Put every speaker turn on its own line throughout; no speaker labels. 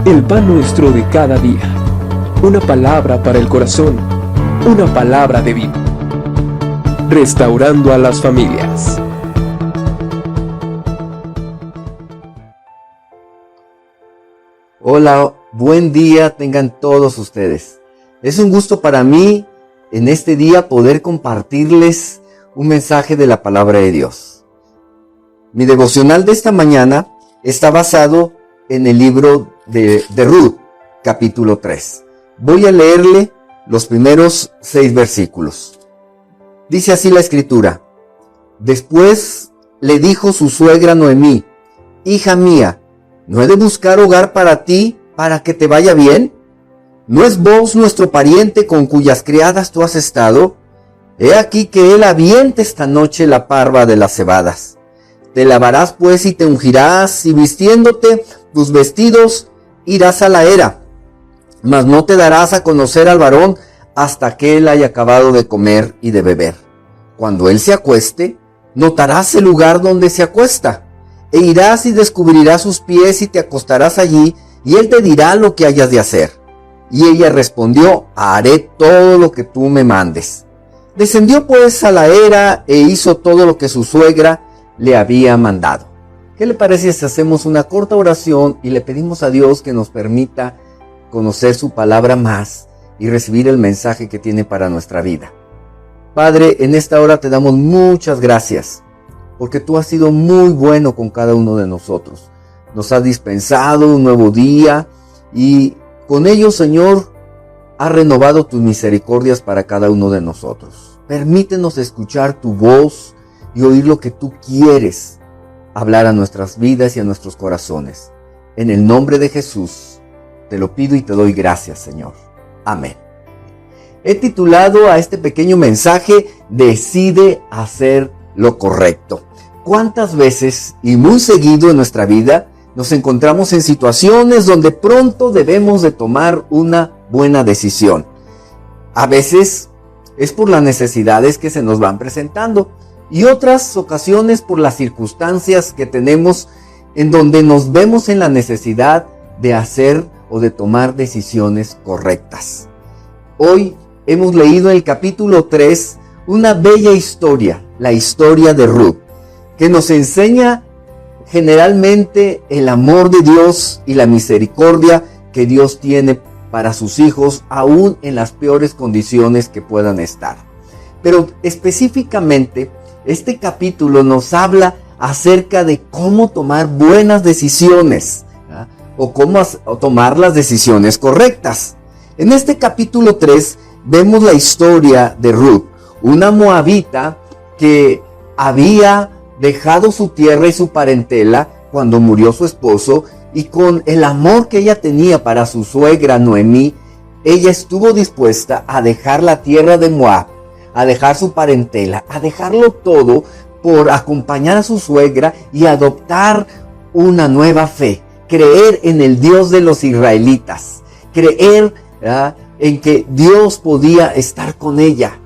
El pan nuestro de cada día. Una palabra para el corazón. Una palabra de vida. Restaurando a las familias.
Hola, buen día tengan todos ustedes. Es un gusto para mí en este día poder compartirles un mensaje de la palabra de Dios. Mi devocional de esta mañana está basado en el libro de Ruth, capítulo 3. Voy a leerle los primeros 6 versículos. Dice así la escritura: Después le dijo su suegra Noemí: Hija mía, ¿no he de buscar hogar para ti, para que te vaya bien? ¿No es vos nuestro pariente con cuyas criadas tú has estado? He aquí que él avienta esta noche la parva de las cebadas. Te lavarás pues y te ungirás, y vistiéndote tus vestidos irás a la era. Mas no te darás a conocer al varón hasta que él haya acabado de comer y de beber. Cuando él se acueste, notarás el lugar donde se acuesta. E irás y descubrirás sus pies y te acostarás allí, y él te dirá lo que hayas de hacer. Y ella respondió: haré todo lo que tú me mandes. Descendió pues a la era e hizo todo lo que su suegra le había mandado. ¿Qué le parece si hacemos una corta oración y le pedimos a Dios que nos permita conocer su palabra más y recibir el mensaje que tiene para nuestra vida? Padre, en esta hora te damos muchas gracias, porque tú has sido muy bueno con cada uno de nosotros. Nos has dispensado un nuevo día y con ello, Señor, has renovado tus misericordias para cada uno de nosotros. Permítenos escuchar tu voz y oír lo que tú quieres hablar a nuestras vidas y a nuestros corazones. En el nombre de Jesús, te lo pido y te doy gracias, Señor. Amén. He titulado a este pequeño mensaje: Decide hacer lo correcto. ¿Cuántas veces y muy seguido en nuestra vida nos encontramos en situaciones donde pronto debemos de tomar una buena decisión? A veces es por las necesidades que se nos van presentando, y otras ocasiones por las circunstancias que tenemos en donde nos vemos en la necesidad de hacer o de tomar decisiones correctas. Hoy hemos leído en el capítulo 3 una bella historia, la historia de Ruth, que nos enseña generalmente el amor de Dios y la misericordia que Dios tiene para sus hijos, aún en las peores condiciones que puedan estar. Pero específicamente, este capítulo nos habla acerca de cómo tomar buenas decisiones, ¿verdad? O cómo tomar las decisiones correctas. En este capítulo 3 vemos la historia de Ruth, una moabita que había dejado su tierra y su parentela cuando murió su esposo, y con el amor que ella tenía para su suegra Noemí, ella estuvo dispuesta a dejar la tierra de Moab, a dejar su parentela, a dejarlo todo por acompañar a su suegra y adoptar una nueva fe, creer en el Dios de los israelitas, creer, ¿verdad?, en que Dios podía estar con ella.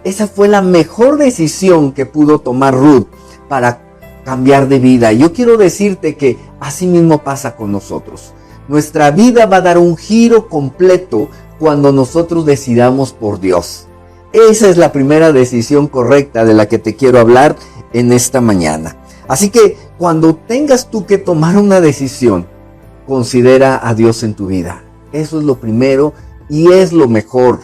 Esa fue la mejor decisión que pudo tomar Ruth para cambiar de vida. Yo quiero decirte que así mismo pasa con nosotros. Nuestra vida va a dar un giro completo cuando nosotros decidamos por Dios. Esa es la primera decisión correcta de la que te quiero hablar en esta mañana. Así que cuando tengas tú que tomar una decisión, considera a Dios en tu vida. Eso es lo primero y es lo mejor.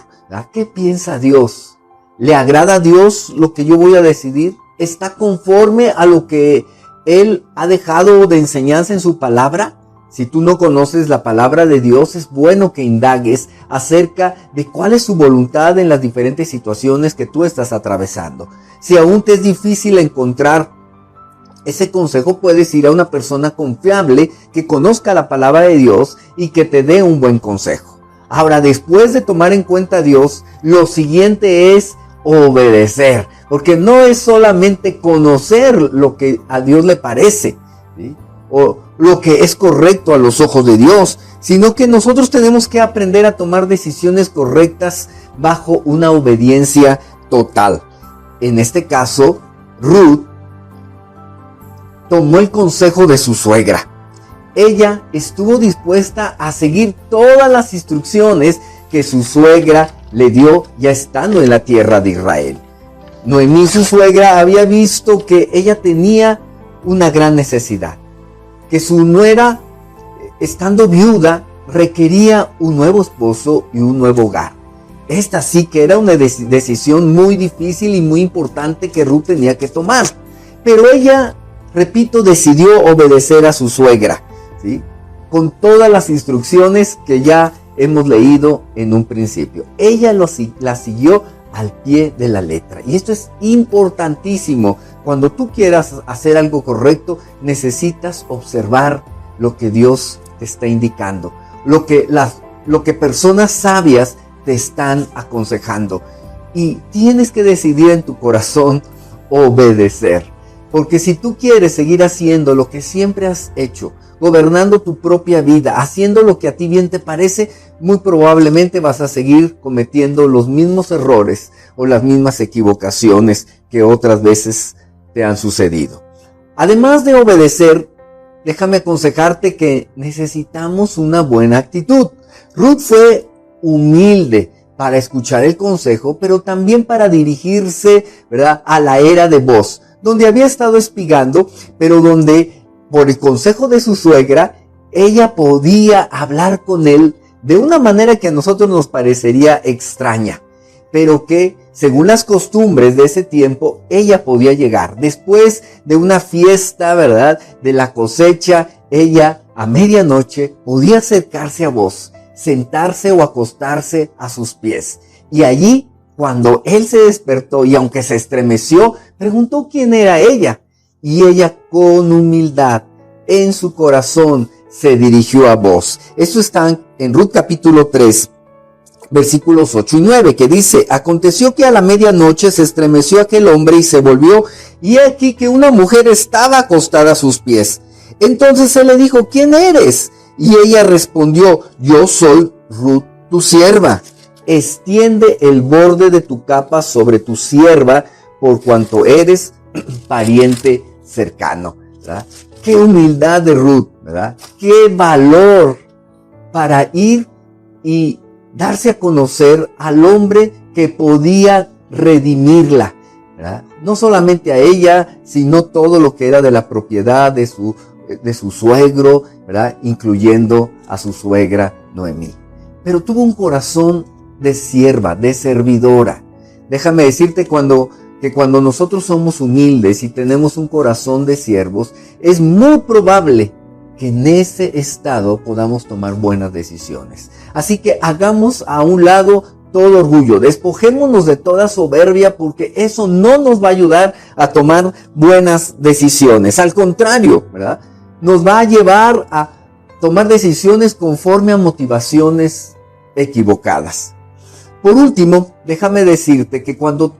¿Qué piensa Dios? ¿Le agrada a Dios lo que yo voy a decidir? ¿Está conforme a lo que Él ha dejado de enseñanza en su palabra? Si tú no conoces la palabra de Dios, es bueno que indagues acerca de cuál es su voluntad en las diferentes situaciones que tú estás atravesando. Si aún te es difícil encontrar ese consejo, puedes ir a una persona confiable que conozca la palabra de Dios y que te dé un buen consejo. Ahora, después de tomar en cuenta a Dios, lo siguiente es obedecer, porque no es solamente conocer lo que a Dios le parece, ¿sí?, o lo que es correcto a los ojos de Dios, sino que nosotros tenemos que aprender a tomar decisiones correctas bajo una obediencia total. En este caso, Ruth tomó el consejo de su suegra. ella estuvo dispuesta a seguir todas las instrucciones que su suegra le dio ya estando en la tierra de Israel. Noemí, su suegra, había visto que ella tenía una gran necesidad, que su nuera, estando viuda, requería un nuevo esposo y un nuevo hogar. Esta sí que era una decisión muy difícil y muy importante que Ruth tenía que tomar. Pero ella, repito, decidió obedecer a su suegra, ¿sí? Con todas las instrucciones que ya hemos leído en un principio. Ella la siguió al pie de la letra. Y esto es importantísimo. Cuando tú quieras hacer algo correcto, necesitas observar lo que Dios te está indicando, lo que personas sabias te están aconsejando. Y tienes que decidir en tu corazón obedecer. Porque si tú quieres seguir haciendo lo que siempre has hecho, gobernando tu propia vida, haciendo lo que a ti bien te parece, muy probablemente vas a seguir cometiendo los mismos errores o las mismas equivocaciones que otras veces te han sucedido. Además de obedecer, déjame aconsejarte que necesitamos una buena actitud. Ruth fue humilde para escuchar el consejo, pero también para dirigirse, ¿verdad?, a la era de Booz, donde había estado espigando, pero donde, por el consejo de su suegra, ella podía hablar con él de una manera que a nosotros nos parecería extraña, pero que, según las costumbres de ese tiempo, ella podía llegar. Después de una fiesta, ¿verdad?, de la cosecha, ella a medianoche podía acercarse a Booz, sentarse o acostarse a sus pies. Y allí, cuando él se despertó y aunque se estremeció, preguntó quién era ella. Y ella, con humildad en su corazón, se dirigió a Booz. Esto está en Ruth capítulo 3, versículos 8 y 9, que dice: aconteció que a la medianoche se estremeció aquel hombre y se volvió, y aquí que una mujer estaba acostada a sus pies. Entonces él le dijo: ¿quién eres? Y ella respondió: yo soy Ruth, tu sierva. Extiende el borde de tu capa sobre tu sierva, por cuanto eres pariente cercano. ¿Verdad? Qué humildad de Ruth, ¿verdad? Qué valor para ir y darse a conocer al hombre que podía redimirla, ¿verdad? No solamente a ella, sino todo lo que era de la propiedad de su suegro, ¿verdad?, incluyendo a su suegra Noemí. Pero tuvo un corazón de sierva, de servidora. Déjame decirte que cuando nosotros somos humildes y tenemos un corazón de siervos, es muy probable que en ese estado podamos tomar buenas decisiones. Así que hagamos a un lado todo orgullo, despojémonos de toda soberbia, porque eso no nos va a ayudar a tomar buenas decisiones. Al contrario, ¿verdad?, nos va a llevar a tomar decisiones conforme a motivaciones equivocadas. Por último, déjame decirte que cuando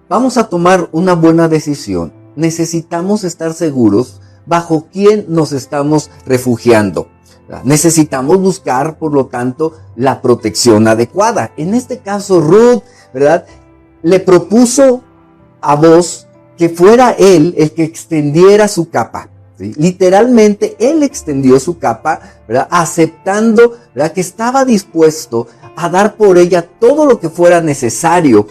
vamos a tomar una buena decisión, necesitamos estar seguros bajo quién nos estamos refugiando. Necesitamos buscar, por lo tanto, la protección adecuada. En este caso, Ruth, ¿verdad?, le propuso a Booz que fuera él el que extendiera su capa. ¿Sí? Literalmente, él extendió su capa, ¿verdad?, aceptando, ¿verdad?, que estaba dispuesto a dar por ella todo lo que fuera necesario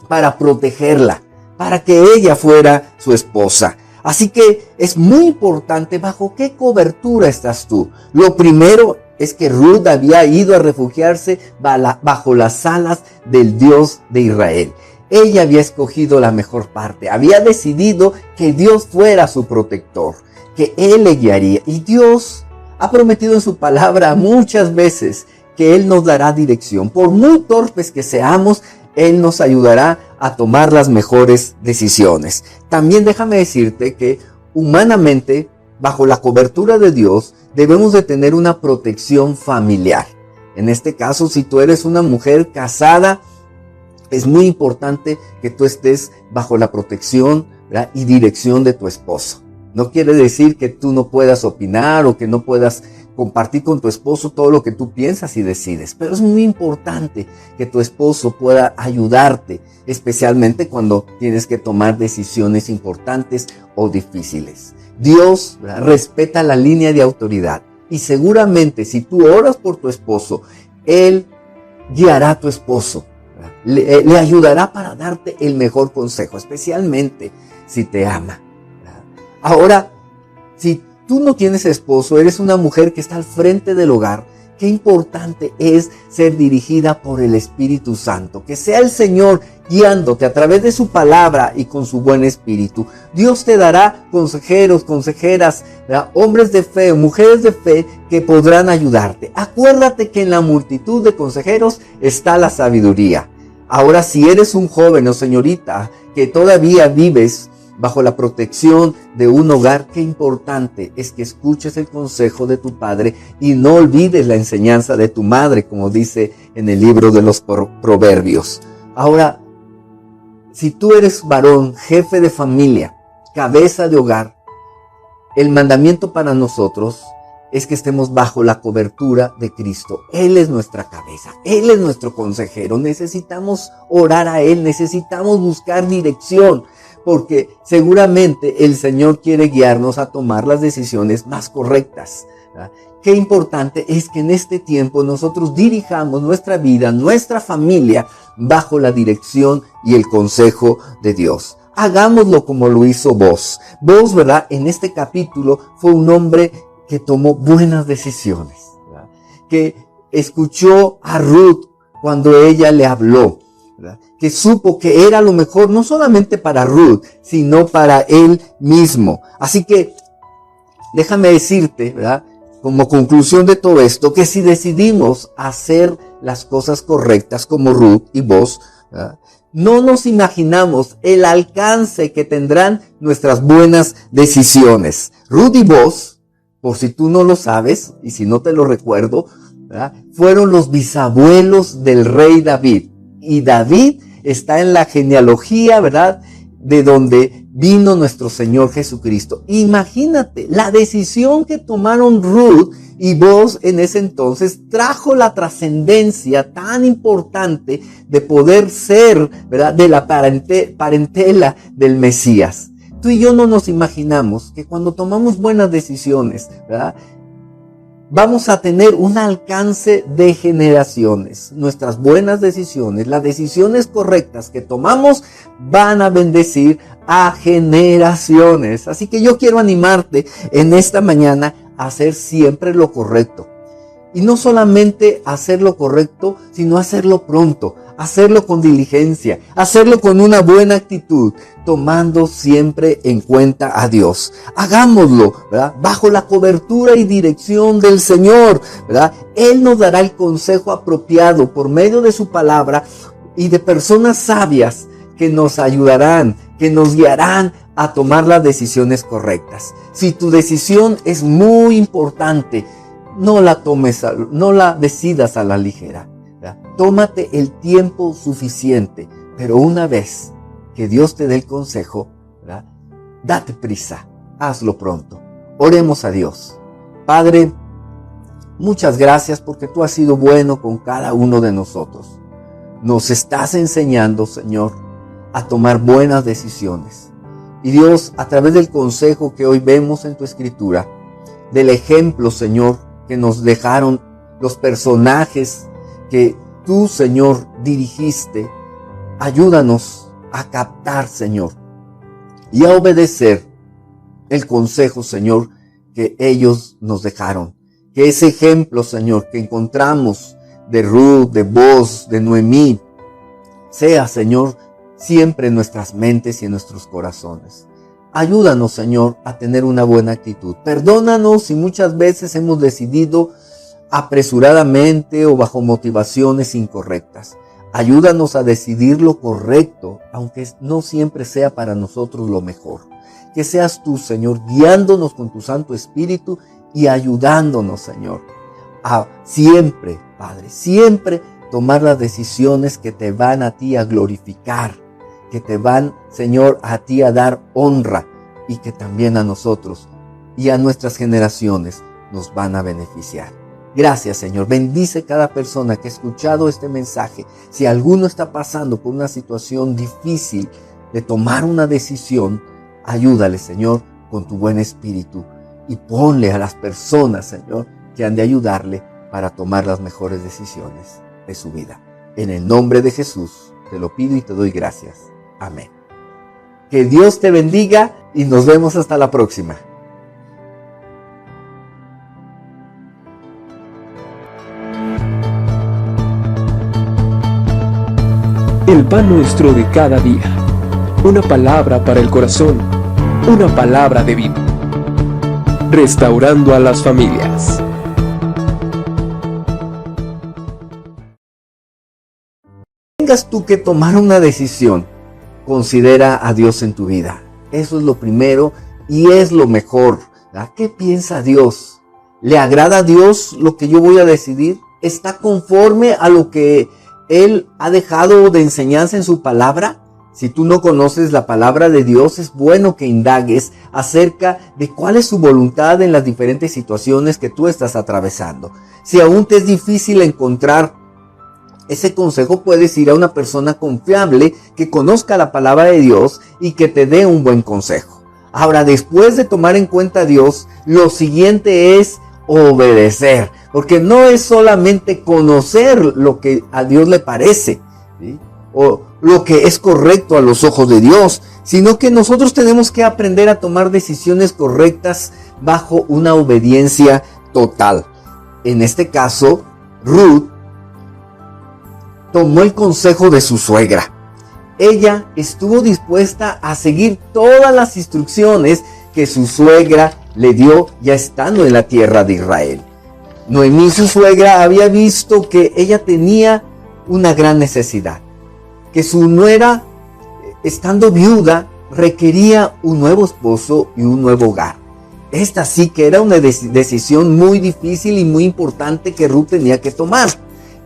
para protegerla, para que ella fuera su esposa. Así que es muy importante bajo qué cobertura estás tú. Lo primero es que Ruth había ido a refugiarse bajo las alas del Dios de Israel. Ella había escogido la mejor parte, había decidido que Dios fuera su protector, que Él le guiaría. Y Dios ha prometido en su palabra muchas veces que Él nos dará dirección. Por muy torpes que seamos, Él nos ayudará a tomar las mejores decisiones. También déjame decirte que humanamente, bajo la cobertura de Dios, debemos de tener una protección familiar. En este caso, si tú eres una mujer casada, es muy importante que tú estés bajo la protección, ¿verdad?, y dirección de tu esposo. No quiere decir que tú no puedas opinar o que no puedas compartir con tu esposo todo lo que tú piensas y decides, pero es muy importante que tu esposo pueda ayudarte, especialmente cuando tienes que tomar decisiones importantes o difíciles. Dios, ¿verdad?, respeta la línea de autoridad y seguramente si tú oras por tu esposo, Él guiará a tu esposo, le ayudará para darte el mejor consejo, especialmente si te ama, ¿verdad? Ahora, si tú no tienes esposo, eres una mujer que está al frente del hogar, qué importante es ser dirigida por el Espíritu Santo, que sea el Señor guiándote a través de su palabra y con su buen espíritu. Dios te dará consejeros, consejeras, ¿verdad?, hombres de fe, mujeres de fe que podrán ayudarte. Acuérdate que en la multitud de consejeros está la sabiduría. Ahora, si eres un joven o señorita que todavía vives bajo la protección de un hogar, qué importante es que escuches el consejo de tu padre y no olvides la enseñanza de tu madre, como dice en el libro de los Proverbios. Ahora, si tú eres varón, jefe de familia, cabeza de hogar, el mandamiento para nosotros es que estemos bajo la cobertura de Cristo. Él es nuestra cabeza, Él es nuestro consejero. Necesitamos orar a Él, necesitamos buscar dirección, porque seguramente el Señor quiere guiarnos a tomar las decisiones más correctas, ¿verdad? Qué importante es que en este tiempo nosotros dirijamos nuestra vida, nuestra familia, bajo la dirección y el consejo de Dios. Hagámoslo como lo hizo Boaz. Boaz, ¿verdad?, en este capítulo fue un hombre que tomó buenas decisiones, ¿verdad?, que escuchó a Ruth cuando ella le habló, ¿verdad?, que supo que era lo mejor no solamente para Ruth, sino para él mismo. Así que déjame decirte, ¿verdad?, como conclusión de todo esto, que si decidimos hacer las cosas correctas como Ruth y Boaz, ¿verdad?, no nos imaginamos el alcance que tendrán nuestras buenas decisiones. Ruth y Boaz, por si tú no lo sabes y si no te lo recuerdo, ¿verdad?, fueron los bisabuelos del rey David. Y David está en la genealogía, ¿verdad?, de donde vino nuestro Señor Jesucristo. Imagínate, la decisión que tomaron Ruth y Boaz en ese entonces trajo la trascendencia tan importante de poder ser, ¿verdad?, de la parentela del Mesías. Tú y yo no nos imaginamos que cuando tomamos buenas decisiones, ¿verdad?, vamos a tener un alcance de generaciones. Nuestras buenas decisiones, las decisiones correctas que tomamos, van a bendecir a generaciones. Así que yo quiero animarte en esta mañana a hacer siempre lo correcto. Y no solamente hacer lo correcto, sino hacerlo pronto, hacerlo con diligencia, hacerlo con una buena actitud, tomando siempre en cuenta a Dios. Hagámoslo, ¿verdad?, bajo la cobertura y dirección del Señor, ¿verdad? Él nos dará el consejo apropiado por medio de su palabra y de personas sabias que nos ayudarán, que nos guiarán a tomar las decisiones correctas. Si tu decisión es muy importante, no la decidas a la ligera, ¿verdad? Tómate el tiempo suficiente, pero una vez que Dios te dé el consejo, ¿verdad?, date prisa, hazlo pronto. Oremos a Dios. Padre, muchas gracias porque tú has sido bueno con cada uno de nosotros. Nos estás enseñando, Señor, a tomar buenas decisiones. Y Dios, a través del consejo que hoy vemos en tu escritura, del ejemplo, Señor, que nos dejaron los personajes que tú, Señor, dirigiste, ayúdanos a captar, Señor, y a obedecer el consejo, Señor, que ellos nos dejaron. Que ese ejemplo, Señor, que encontramos de Ruth, de Boaz, de Noemí, sea, Señor, siempre en nuestras mentes y en nuestros corazones. Ayúdanos, Señor, a tener una buena actitud. Perdónanos si muchas veces hemos decidido apresuradamente o bajo motivaciones incorrectas. Ayúdanos a decidir lo correcto, aunque no siempre sea para nosotros lo mejor. Que seas tú, Señor, guiándonos con tu Santo Espíritu y ayudándonos, Señor, a siempre, Padre, siempre tomar las decisiones que te van a ti a glorificar, que te van, Señor, a ti a dar honra y que también a nosotros y a nuestras generaciones nos van a beneficiar. Gracias, Señor. Bendice cada persona que ha escuchado este mensaje. Si alguno está pasando por una situación difícil de tomar una decisión, ayúdale, Señor, con tu buen espíritu. Y ponle a las personas, Señor, que han de ayudarle para tomar las mejores decisiones de su vida. En el nombre de Jesús, te lo pido y te doy gracias. Amén. Que Dios te bendiga y nos vemos hasta la próxima.
El pan nuestro de cada día. Una palabra para el corazón. Una palabra de vida. Restaurando a las familias.
Tengas tú que tomar una decisión, considera a Dios en tu vida. Eso es lo primero y es lo mejor. ¿Verdad? ¿Qué piensa Dios? ¿Le agrada a Dios lo que yo voy a decidir? ¿Está conforme a lo que Él ha dejado de enseñanza en su palabra? Si tú no conoces la palabra de Dios, es bueno que indagues acerca de cuál es su voluntad en las diferentes situaciones que tú estás atravesando. Si aún te es difícil encontrar ese consejo, puedes ir a una persona confiable que conozca la palabra de Dios y que te dé un buen consejo. Ahora, después de tomar en cuenta a Dios, lo siguiente es obedecer. Porque no es solamente conocer lo que a Dios le parece, ¿sí? O lo que es correcto a los ojos de Dios, sino que nosotros tenemos que aprender a tomar decisiones correctas bajo una obediencia total. En este caso, Ruth tomó el consejo de su suegra. Ella estuvo dispuesta a seguir todas las instrucciones que su suegra le dio ya estando en la tierra de Israel. Noemí, su suegra, había visto que ella tenía una gran necesidad, que su nuera, estando viuda, requería un nuevo esposo y un nuevo hogar. Esta sí que era una decisión muy difícil y muy importante que Ruth tenía que tomar.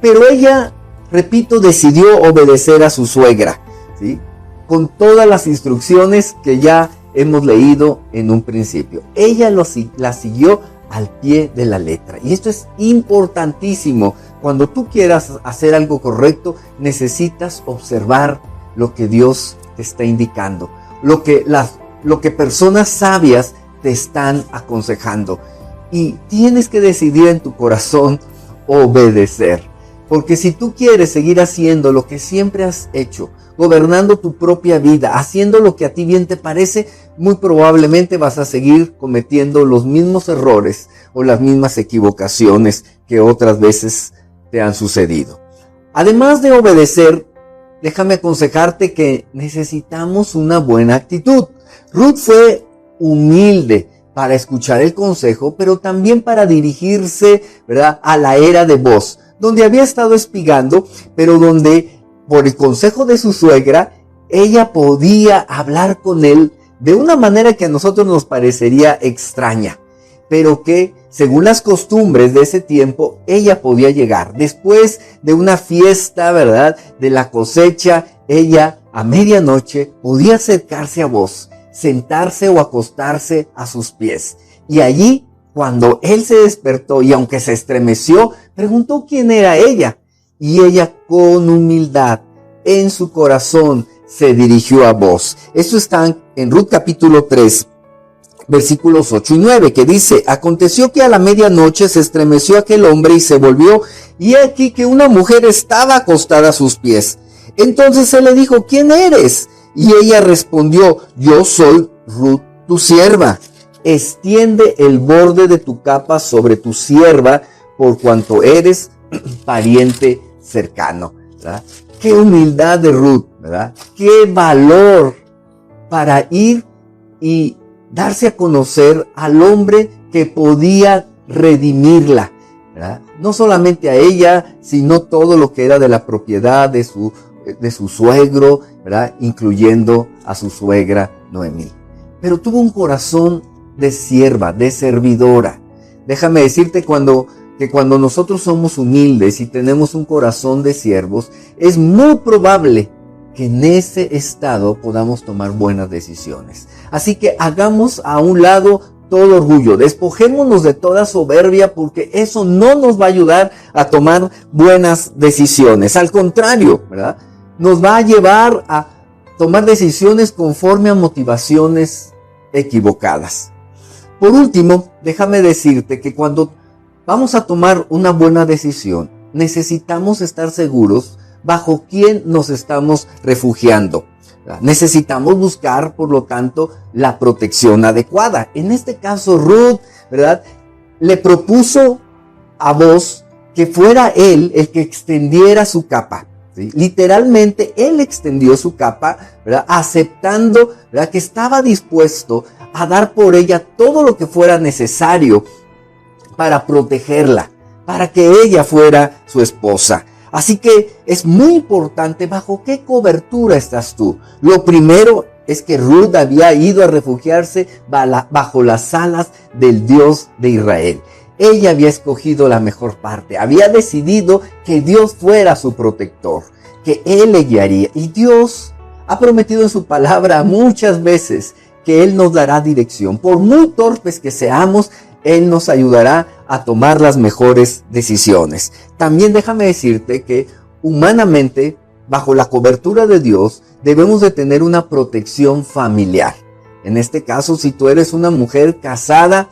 Pero ella, repito, decidió obedecer a su suegra, ¿sí? Con todas las instrucciones que ya hemos leído en un principio. Ella la siguió al pie de la letra. Y esto es importantísimo. Cuando tú quieras hacer algo correcto, necesitas observar lo que Dios te está indicando, lo que personas sabias te están aconsejando. Y tienes que decidir en tu corazón obedecer. Porque si tú quieres seguir haciendo lo que siempre has hecho, gobernando tu propia vida, haciendo lo que a ti bien te parece, muy probablemente vas a seguir cometiendo los mismos errores o las mismas equivocaciones que otras veces te han sucedido. Además de obedecer, déjame aconsejarte que necesitamos una buena actitud. Ruth fue humilde para escuchar el consejo, pero también para dirigirse, ¿verdad?, a la era de Booz, donde había estado espigando, pero donde, por el consejo de su suegra, ella podía hablar con él de una manera que a nosotros nos parecería extraña, pero que, según las costumbres de ese tiempo, ella podía llegar. Después de una fiesta, ¿verdad?, de la cosecha, ella a medianoche podía acercarse a Booz, sentarse o acostarse a sus pies. Y allí, cuando él se despertó y aunque se estremeció, preguntó quién era ella. Y ella, con humildad en su corazón, se dirigió a Booz. Esto está en Ruth capítulo 3, versículos 8 y 9, que dice: aconteció que a la medianoche se estremeció aquel hombre y se volvió, y he aquí que una mujer estaba acostada a sus pies. Entonces él le dijo: ¿quién eres? Y ella respondió: yo soy Ruth, tu sierva. Extiende el borde de tu capa sobre tu sierva, por cuanto eres pariente cercano. ¿Verdad? Qué humildad de Ruth, ¿verdad? Qué valor para ir y darse a conocer al hombre que podía redimirla, ¿verdad? No solamente a ella, sino todo lo que era de la propiedad de su suegro, ¿verdad?, incluyendo a su suegra Noemí. Pero tuvo un corazón de sierva, de servidora. Déjame decirte que cuando nosotros somos humildes y tenemos un corazón de siervos, es muy probable que en ese estado podamos tomar buenas decisiones. Así que hagamos a un lado todo orgullo, despojémonos de toda soberbia, porque eso no nos va a ayudar a tomar buenas decisiones. Al contrario, ¿verdad? Nos va a llevar a tomar decisiones conforme a motivaciones equivocadas. Por último, déjame decirte que cuando vamos a tomar una buena decisión, necesitamos estar seguros bajo quién nos estamos refugiando. Necesitamos buscar, por lo tanto, la protección adecuada. En este caso, Ruth, ¿verdad?, le propuso a Booz que fuera él el que extendiera su capa. ¿Sí? Literalmente, él extendió su capa, ¿verdad?, aceptando, ¿verdad?, que estaba dispuesto a dar por ella todo lo que fuera necesario para protegerla, para que ella fuera su esposa. Así que es muy importante bajo qué cobertura estás tú. Lo primero es que Ruth había ido a refugiarse bajo las alas del Dios de Israel. Ella había escogido la mejor parte, había decidido que Dios fuera su protector, que Él le guiaría. Y Dios ha prometido en su palabra muchas veces que Él nos dará dirección. Por muy torpes que seamos, Él nos ayudará a tomar las mejores decisiones. También déjame decirte que humanamente, bajo la cobertura de Dios, debemos de tener una protección familiar. En este caso, si tú eres una mujer casada,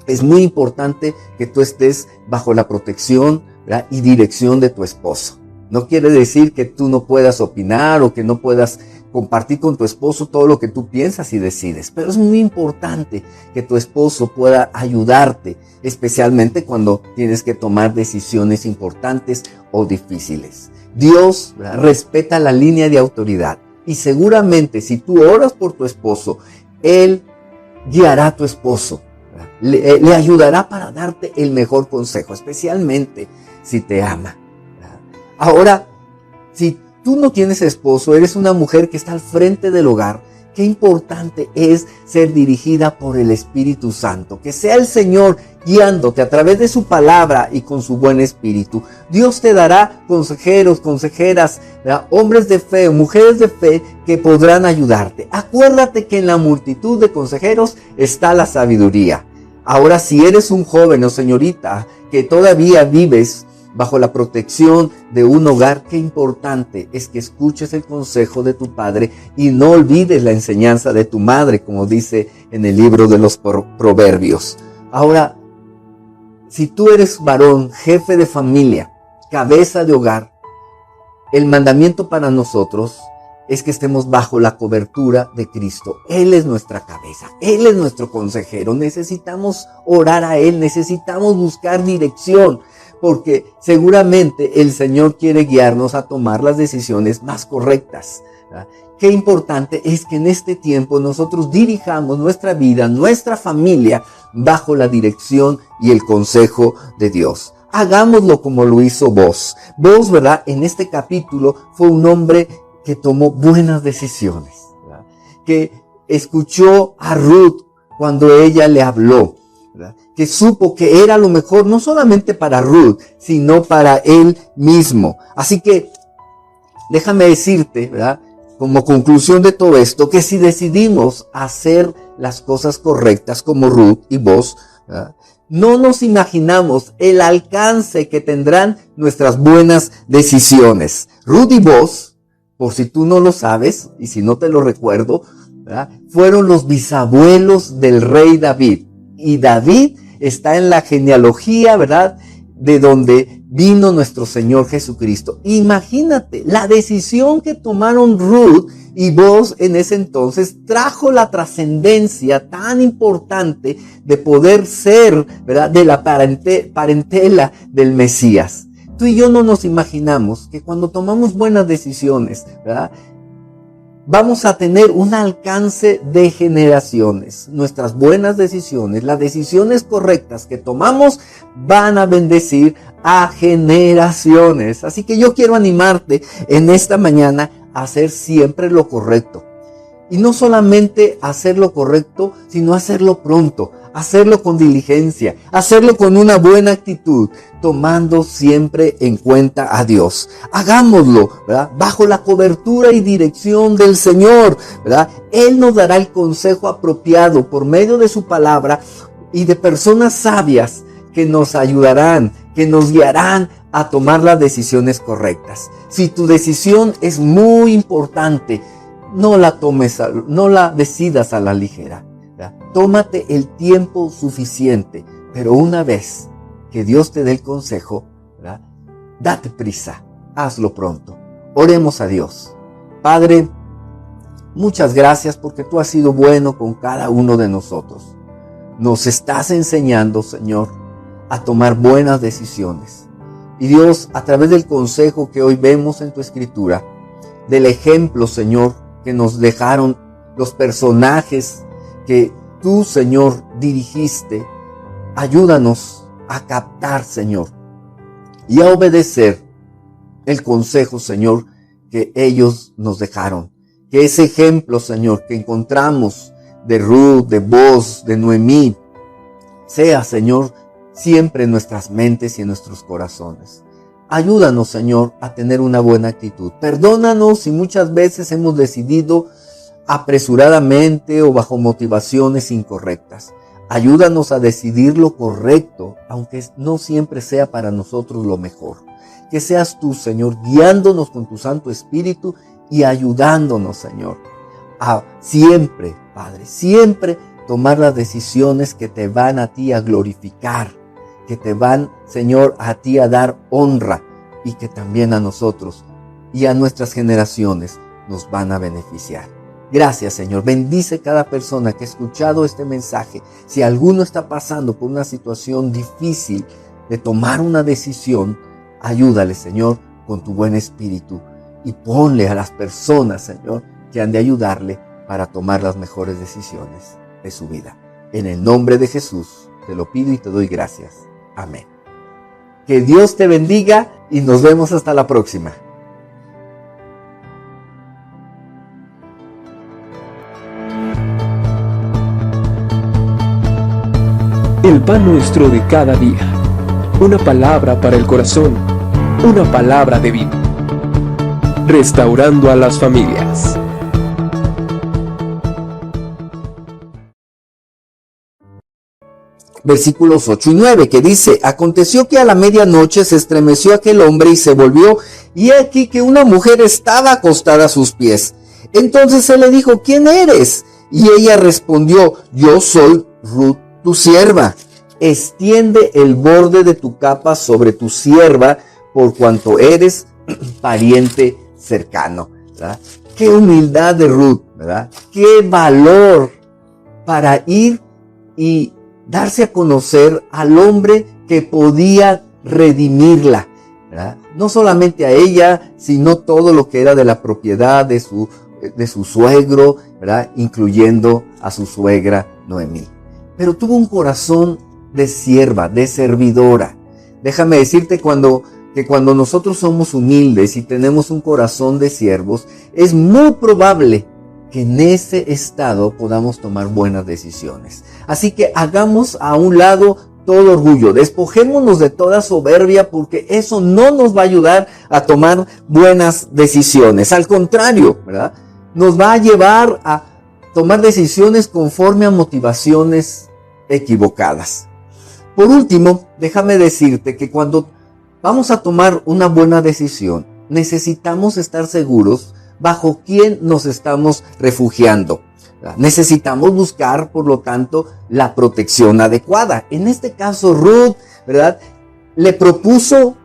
es muy importante que tú estés bajo la protección, ¿verdad?, y dirección de tu esposo. No quiere decir que tú no puedas opinar o que no puedas compartir con tu esposo todo lo que tú piensas y decides. Pero es muy importante que tu esposo pueda ayudarte, especialmente cuando tienes que tomar decisiones importantes o difíciles. Dios, ¿verdad?, respeta la línea de autoridad. Y seguramente si tú oras por tu esposo, Él guiará a tu esposo. Le ayudará para darte el mejor consejo, especialmente si te ama. Ahora, si tú no tienes esposo, eres una mujer que está al frente del hogar, qué importante es ser dirigida por el Espíritu Santo. Que sea el Señor guiándote a través de su palabra y con su buen espíritu. Dios te dará consejeros, consejeras, ¿verdad?, hombres de fe, mujeres de fe que podrán ayudarte. Acuérdate que en la multitud de consejeros está la sabiduría. Ahora, si eres un joven o señorita que todavía vives bajo la protección de un hogar, qué importante es que escuches el consejo de tu padre y no olvides la enseñanza de tu madre, como dice en el libro de los Proverbios. Ahora, si tú eres varón, jefe de familia, cabeza de hogar, el mandamiento para nosotros es que estemos bajo la cobertura de Cristo. Él es nuestra cabeza, Él es nuestro consejero. Necesitamos orar a Él, necesitamos buscar dirección, porque seguramente el Señor quiere guiarnos a tomar las decisiones más correctas. Qué importante es que en este tiempo nosotros dirijamos nuestra vida, nuestra familia, bajo la dirección y el consejo de Dios. Hagámoslo como lo hizo Booz. Booz, ¿verdad?, en este capítulo fue un hombre que tomó buenas decisiones, ¿verdad?, que escuchó a Ruth cuando ella le habló, ¿verdad?, que supo que era lo mejor no solamente para Ruth, sino para él mismo. Así que déjame decirte, ¿verdad?, como conclusión de todo esto, que si decidimos hacer las cosas correctas como Ruth y Booz, ¿verdad?, no nos imaginamos el alcance que tendrán nuestras buenas decisiones. Ruth y Booz, por si tú no lo sabes y si no te lo recuerdo, ¿verdad?, fueron los bisabuelos del rey David. Y David está en la genealogía, ¿verdad?, de donde vino nuestro Señor Jesucristo. Imagínate, la decisión que tomaron Ruth y Booz en ese entonces trajo la trascendencia tan importante de poder ser, ¿verdad?, de la parentela del Mesías. Tú y yo no nos imaginamos que cuando tomamos buenas decisiones, ¿verdad?, vamos a tener un alcance de generaciones. Nuestras buenas decisiones, las decisiones correctas que tomamos, van a bendecir a generaciones. Así que yo quiero animarte en esta mañana a hacer siempre lo correcto. Y no solamente hacer lo correcto, sino hacerlo pronto, hacerlo con diligencia, hacerlo con una buena actitud, tomando siempre en cuenta a Dios. Hagámoslo, ¿verdad? Bajo la cobertura y dirección del Señor, ¿verdad? Él nos dará el consejo apropiado por medio de su palabra y de personas sabias que nos ayudarán, que nos guiarán a tomar las decisiones correctas. Si tu decisión es muy importante, no la decidas a la ligera, ¿verdad? Tómate el tiempo suficiente, pero una vez que Dios te dé el consejo, ¿verdad? Date prisa, hazlo pronto. Oremos a Dios. Padre, muchas gracias porque tú has sido bueno con cada uno de nosotros. Nos estás enseñando, Señor, a tomar buenas decisiones. Y Dios, a través del consejo que hoy vemos en tu escritura, del ejemplo, Señor, que nos dejaron los personajes que tú, Señor, dirigiste, ayúdanos a captar, Señor, y a obedecer el consejo, Señor, que ellos nos dejaron. Que ese ejemplo, Señor, que encontramos de Ruth, de Boaz, de Noemí, sea, Señor, siempre en nuestras mentes y en nuestros corazones. Ayúdanos, Señor, a tener una buena actitud. Perdónanos si muchas veces hemos decidido apresuradamente o bajo motivaciones incorrectas. Ayúdanos a decidir lo correcto, aunque no siempre sea para nosotros lo mejor. Que seas tú, Señor, guiándonos con tu Santo Espíritu y ayudándonos, Señor, a siempre, Padre, siempre tomar las decisiones que te van a ti a glorificar, que te van, Señor, a ti a dar honra y que también a nosotros y a nuestras generaciones nos van a beneficiar. Gracias, Señor. Bendice cada persona que ha escuchado este mensaje. Si alguno está pasando por una situación difícil de tomar una decisión, ayúdale, Señor, con tu buen espíritu y ponle a las personas, Señor, que han de ayudarle para tomar las mejores decisiones de su vida. En el nombre de Jesús te lo pido y te doy gracias. Amén. Que Dios te bendiga y nos vemos hasta la próxima.
El pan nuestro de cada día. Una palabra para el corazón. Una palabra de vida. Restaurando a las familias.
Versículos 8 y 9, que dice: aconteció que a la medianoche se estremeció aquel hombre y se volvió, y aquí que una mujer estaba acostada a sus pies. Entonces él le dijo: ¿quién eres? Y ella respondió: yo soy Ruth, tu sierva. Extiende el borde de tu capa sobre tu sierva, por cuanto eres pariente cercano. ¿Verdad? Qué humildad de Ruth, ¿verdad? Qué valor para ir y darse a conocer al hombre que podía redimirla, ¿verdad? No solamente a ella, sino todo lo que era de la propiedad de su suegro, ¿verdad? Incluyendo a su suegra Noemí. Pero tuvo un corazón de sierva, de servidora. Déjame decirte que cuando nosotros somos humildes y tenemos un corazón de siervos, es muy probable que en ese estado podamos tomar buenas decisiones. Así que hagamos a un lado todo orgullo, despojémonos de toda soberbia, porque eso no nos va a ayudar a tomar buenas decisiones. Al contrario, ¿verdad? Nos va a llevar a tomar decisiones conforme a motivaciones equivocadas. Por último, déjame decirte que cuando vamos a tomar una buena decisión, necesitamos estar seguros bajo quién nos estamos refugiando. Necesitamos buscar, por lo tanto, la protección adecuada. En este caso, Ruth, ¿verdad?, le propuso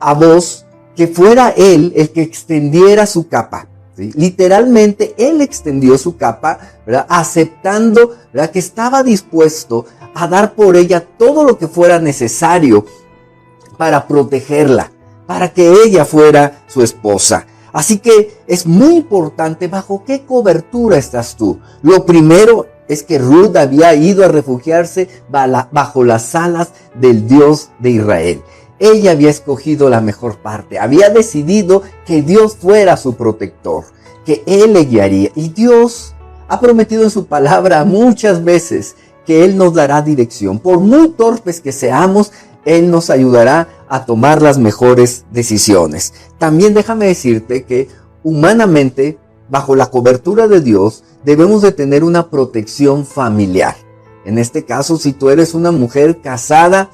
a Boaz que fuera él el que extendiera su capa. ¿Sí? Literalmente, él extendió su capa, ¿verdad?, aceptando, ¿verdad?, que estaba dispuesto a dar por ella todo lo que fuera necesario para protegerla, para que ella fuera su esposa. Así que es muy importante bajo qué cobertura estás tú. Lo primero es que Ruth había ido a refugiarse bajo las alas del Dios de Israel. Ella había escogido la mejor parte, había decidido que Dios fuera su protector, que Él le guiaría. Y Dios ha prometido en su palabra muchas veces que Él nos dará dirección. Por muy torpes que seamos, Él nos ayudará a tomar las mejores decisiones. También déjame decirte que humanamente, bajo la cobertura de Dios, debemos de tener una protección familiar. En este caso, si tú eres una mujer casada,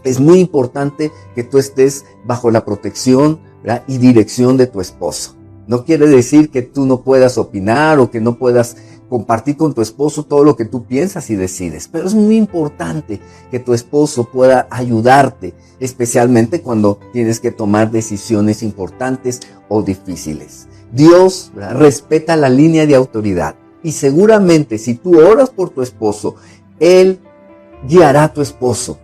es muy importante que tú estés bajo la protección, ¿verdad?, y dirección de tu esposo. No quiere decir que tú no puedas opinar o que no puedas compartir con tu esposo todo lo que tú piensas y decides. Pero es muy importante que tu esposo pueda ayudarte, especialmente cuando tienes que tomar decisiones importantes o difíciles. Dios, ¿verdad?, respeta la línea de autoridad. Y seguramente si tú oras por tu esposo, Él guiará a tu esposo.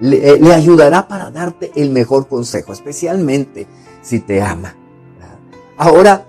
Le ayudará para darte el mejor consejo, especialmente si te ama. Ahora,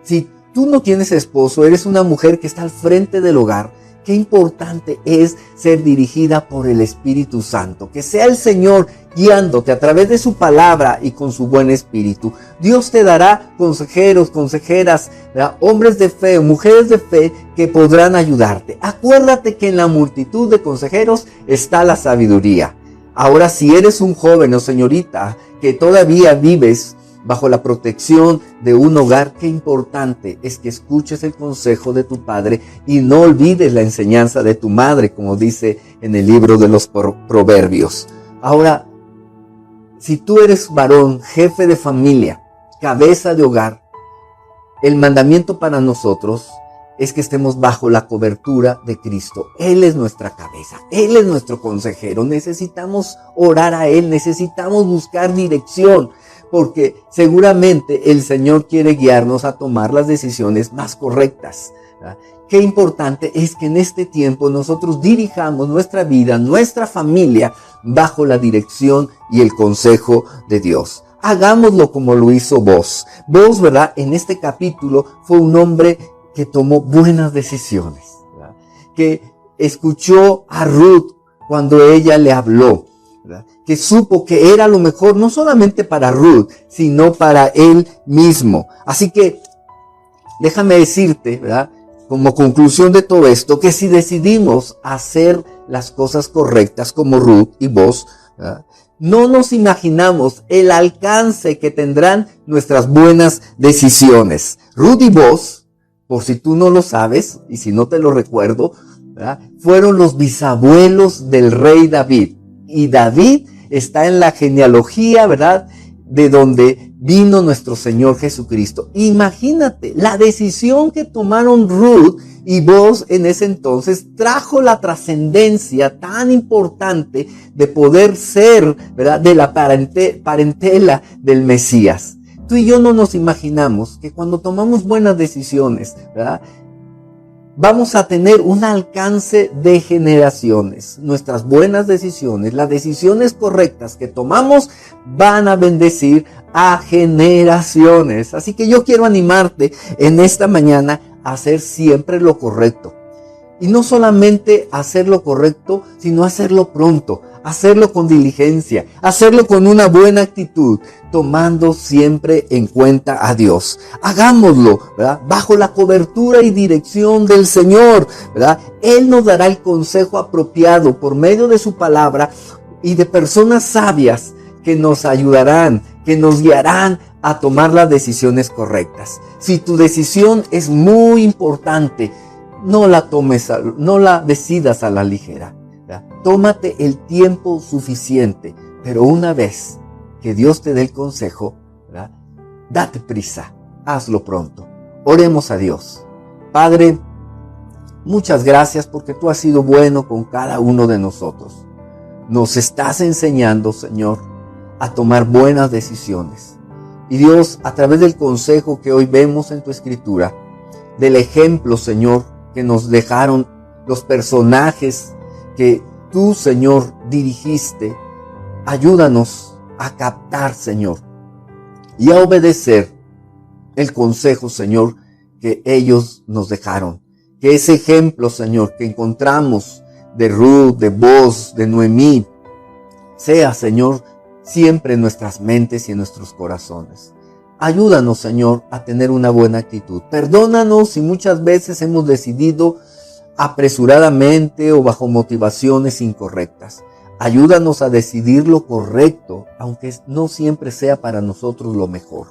si tú no tienes esposo, eres una mujer que está al frente del hogar, qué importante es ser dirigida por el Espíritu Santo. Que sea el Señor guiándote a través de su palabra y con su buen espíritu. Dios te dará consejeros, consejeras, ¿verdad?, hombres de fe, mujeres de fe que podrán ayudarte. Acuérdate que en la multitud de consejeros está la sabiduría. Ahora, si eres un joven o señorita que todavía vives bajo la protección de un hogar, qué importante es que escuches el consejo de tu padre y no olvides la enseñanza de tu madre, como dice en el libro de los Proverbios. Ahora, si tú eres varón, jefe de familia, cabeza de hogar, el mandamiento para nosotros es que estemos bajo la cobertura de Cristo. Él es nuestra cabeza, Él es nuestro consejero. Necesitamos orar a Él, necesitamos buscar dirección, porque seguramente el Señor quiere guiarnos a tomar las decisiones más correctas, ¿verdad? Qué importante es que en este tiempo nosotros dirijamos nuestra vida, nuestra familia, bajo la dirección y el consejo de Dios. Hagámoslo como lo hizo Boaz. Boaz, ¿verdad?, en este capítulo fue un hombre que tomó buenas decisiones, ¿verdad?, que escuchó a Ruth cuando ella le habló, ¿verdad?, que supo que era lo mejor no solamente para Ruth, sino para él mismo. Así que déjame decirte, ¿verdad?, como conclusión de todo esto, que si decidimos hacer las cosas correctas como Ruth y Boaz, ¿verdad?, no nos imaginamos el alcance que tendrán nuestras buenas decisiones. Ruth y Boaz, por si tú no lo sabes, y si no te lo recuerdo, ¿verdad?, fueron los bisabuelos del rey David. Y David está en la genealogía, ¿verdad?, de donde vino nuestro Señor Jesucristo. Imagínate, la decisión que tomaron Ruth y Boaz en ese entonces trajo la trascendencia tan importante de poder ser, ¿verdad?, de la parentela del Mesías. Tú y yo no nos imaginamos que cuando tomamos buenas decisiones, ¿verdad?, vamos a tener un alcance de generaciones. Nuestras buenas decisiones, las decisiones correctas que tomamos, van a bendecir a generaciones. Así que yo quiero animarte en esta mañana a hacer siempre lo correcto. Y no solamente hacer lo correcto, sino hacerlo pronto, hacerlo con diligencia, hacerlo con una buena actitud, tomando siempre en cuenta a Dios. Hagámoslo, ¿verdad?, bajo la cobertura y dirección del Señor, ¿verdad? Él nos dará el consejo apropiado por medio de su palabra y de personas sabias que nos ayudarán, que nos guiarán a tomar las decisiones correctas. Si tu decisión es muy importante, no la decidas a la ligera, ¿verdad? Tómate el tiempo suficiente, pero una vez que Dios te dé el consejo, ¿verdad?, date prisa, hazlo pronto. Oremos a Dios. Padre, muchas gracias porque tú has sido bueno con cada uno de nosotros. Nos estás enseñando, Señor, a tomar buenas decisiones. Y Dios, a través del consejo que hoy vemos en tu escritura, del ejemplo, Señor, que nos dejaron los personajes que tú, Señor, dirigiste, ayúdanos a captar, Señor, y a obedecer el consejo, Señor, que ellos nos dejaron. Que ese ejemplo, Señor, que encontramos de Ruth, de Boaz, de Noemí, sea, Señor, siempre en nuestras mentes y en nuestros corazones. Ayúdanos, Señor, a tener una buena actitud. Perdónanos si muchas veces hemos decidido apresuradamente o bajo motivaciones incorrectas. Ayúdanos a decidir lo correcto, aunque no siempre sea para nosotros lo mejor.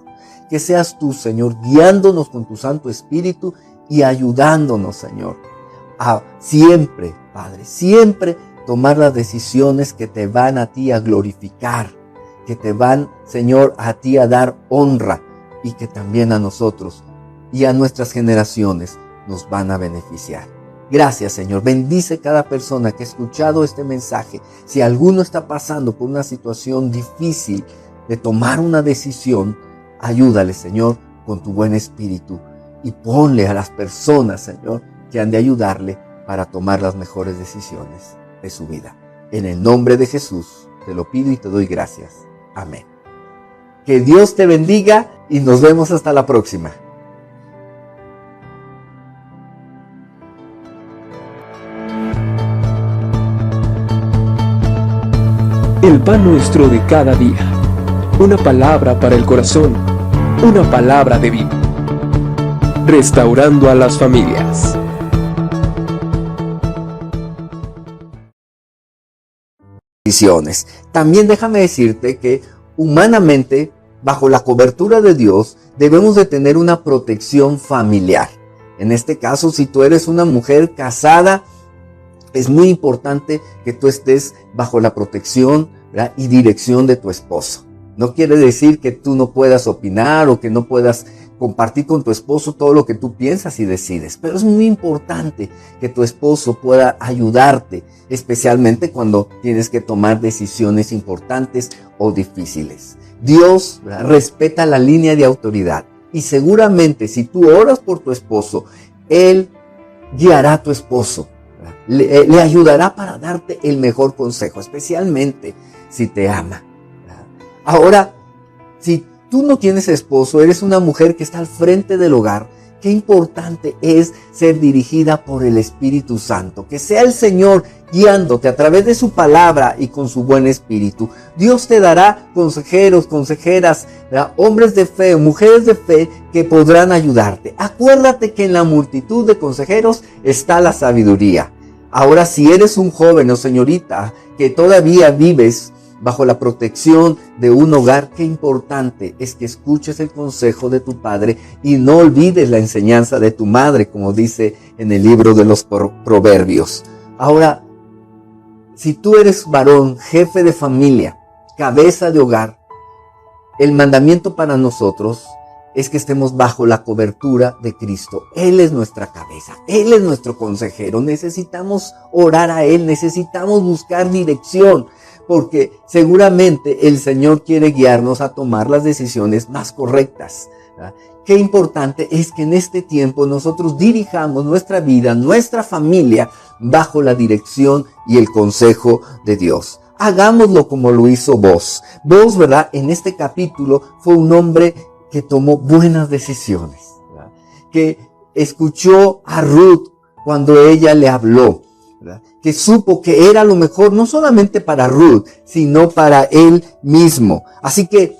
Que seas tú, Señor, guiándonos con tu Santo Espíritu y ayudándonos, Señor, a siempre, Padre, siempre tomar las decisiones que te van a ti a glorificar, que te van, Señor, a ti a dar honra y que también a nosotros y a nuestras generaciones nos van a beneficiar. Gracias, Señor. Bendice cada persona que ha escuchado este mensaje. Si alguno está pasando por una situación difícil de tomar una decisión, ayúdale, Señor, con tu buen espíritu y ponle a las personas, Señor, que han de ayudarle para tomar las mejores decisiones de su vida. En el nombre de Jesús te lo pido y te doy gracias. Amén. Que Dios te bendiga y nos vemos hasta la próxima.
El pan nuestro de cada día. Una palabra para el corazón. Una palabra de vida. Restaurando a las familias.
También déjame decirte que humanamente, bajo la cobertura de Dios, debemos de tener una protección familiar. En este caso, si tú eres una mujer casada, es muy importante que tú estés bajo la protección, ¿verdad?, y dirección de tu esposo. No quiere decir que tú no puedas opinar o que no puedas compartir con tu esposo todo lo que tú piensas y decides, pero es muy importante que tu esposo pueda ayudarte, especialmente cuando tienes que tomar decisiones importantes o difíciles. Dios, ¿verdad?, respeta la línea de autoridad y seguramente si tú oras por tu esposo, Él guiará a tu esposo, le ayudará para darte el mejor consejo, especialmente si te ama. Ahora, si tú no tienes esposo, eres una mujer que está al frente del hogar, qué importante es ser dirigida por el Espíritu Santo, que sea el Señor guiándote a través de su palabra y con su buen espíritu. Dios te dará consejeros, consejeras, ¿verdad?, hombres de fe, mujeres de fe que podrán ayudarte. Acuérdate que en la multitud de consejeros está la sabiduría. Ahora, si eres un joven o señorita que todavía vives bajo la protección de un hogar, qué importante es que escuches el consejo de tu padre y no olvides la enseñanza de tu madre, como dice en el libro de los Proverbios. Ahora, si tú eres varón, jefe de familia, cabeza de hogar, el mandamiento para nosotros es que estemos bajo la cobertura de Cristo. Él es nuestra cabeza, Él es nuestro consejero. Necesitamos orar a Él, necesitamos buscar dirección, porque seguramente el Señor quiere guiarnos a tomar las decisiones más correctas, ¿verdad? Qué importante es que en este tiempo nosotros dirijamos nuestra vida, nuestra familia, bajo la dirección y el consejo de Dios. Hagámoslo como lo hizo Boaz. Boaz, ¿verdad?, en este capítulo fue un hombre que tomó buenas decisiones, ¿verdad?, que escuchó a Ruth cuando ella le habló, ¿verdad?, que supo que era lo mejor no solamente para Ruth, sino para él mismo. Así que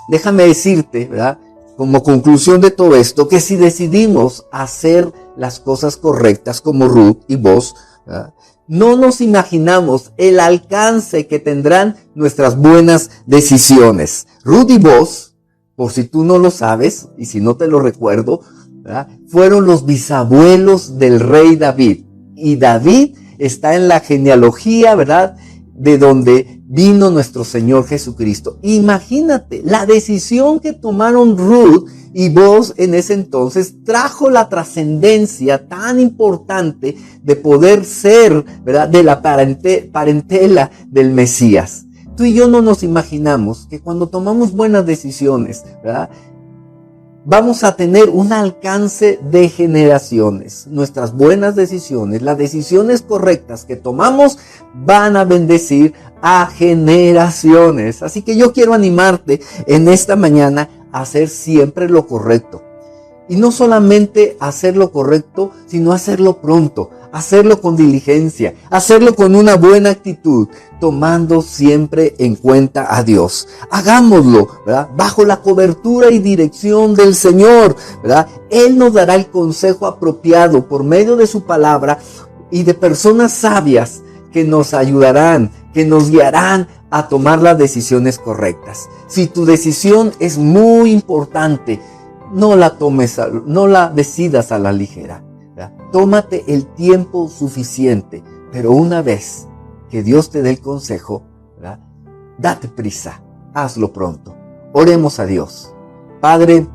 déjame decirte, ¿verdad?, como conclusión de todo esto, que si decidimos hacer las cosas correctas como Ruth y Boaz, ¿verdad?, no nos imaginamos el alcance que tendrán nuestras buenas decisiones. Ruth y Boaz, por si tú no lo sabes y si no te lo recuerdo, ¿verdad?, fueron los bisabuelos del rey David. Y David está en la genealogía, ¿verdad?, de donde vino nuestro Señor Jesucristo. Imagínate, la decisión que tomaron Ruth y Boaz en ese entonces trajo la trascendencia tan importante de poder ser, ¿verdad?, de la parentela del Mesías. Tú y yo no nos imaginamos que cuando tomamos buenas decisiones, ¿verdad?, vamos a tener un alcance de generaciones. Nuestras buenas decisiones, las decisiones correctas que tomamos, van a bendecir a generaciones. Así que yo quiero animarte en esta mañana a hacer siempre lo correcto. Y no solamente hacer lo correcto, sino hacerlo pronto. hacerlo con diligencia, hacerlo con una buena actitud, tomando siempre en cuenta a Dios. Hagámoslo, ¿verdad? Bajo la cobertura y dirección del Señor, ¿verdad? Él nos dará el consejo apropiado por medio de su palabra y de personas sabias que nos ayudarán, que nos guiarán a tomar las decisiones correctas. Si tu decisión es muy importante, no la decidas a la ligera, ¿verdad? Tómate el tiempo suficiente, pero una vez que Dios te dé el consejo, ¿verdad? Date prisa, hazlo pronto. Oremos a Dios. Padre,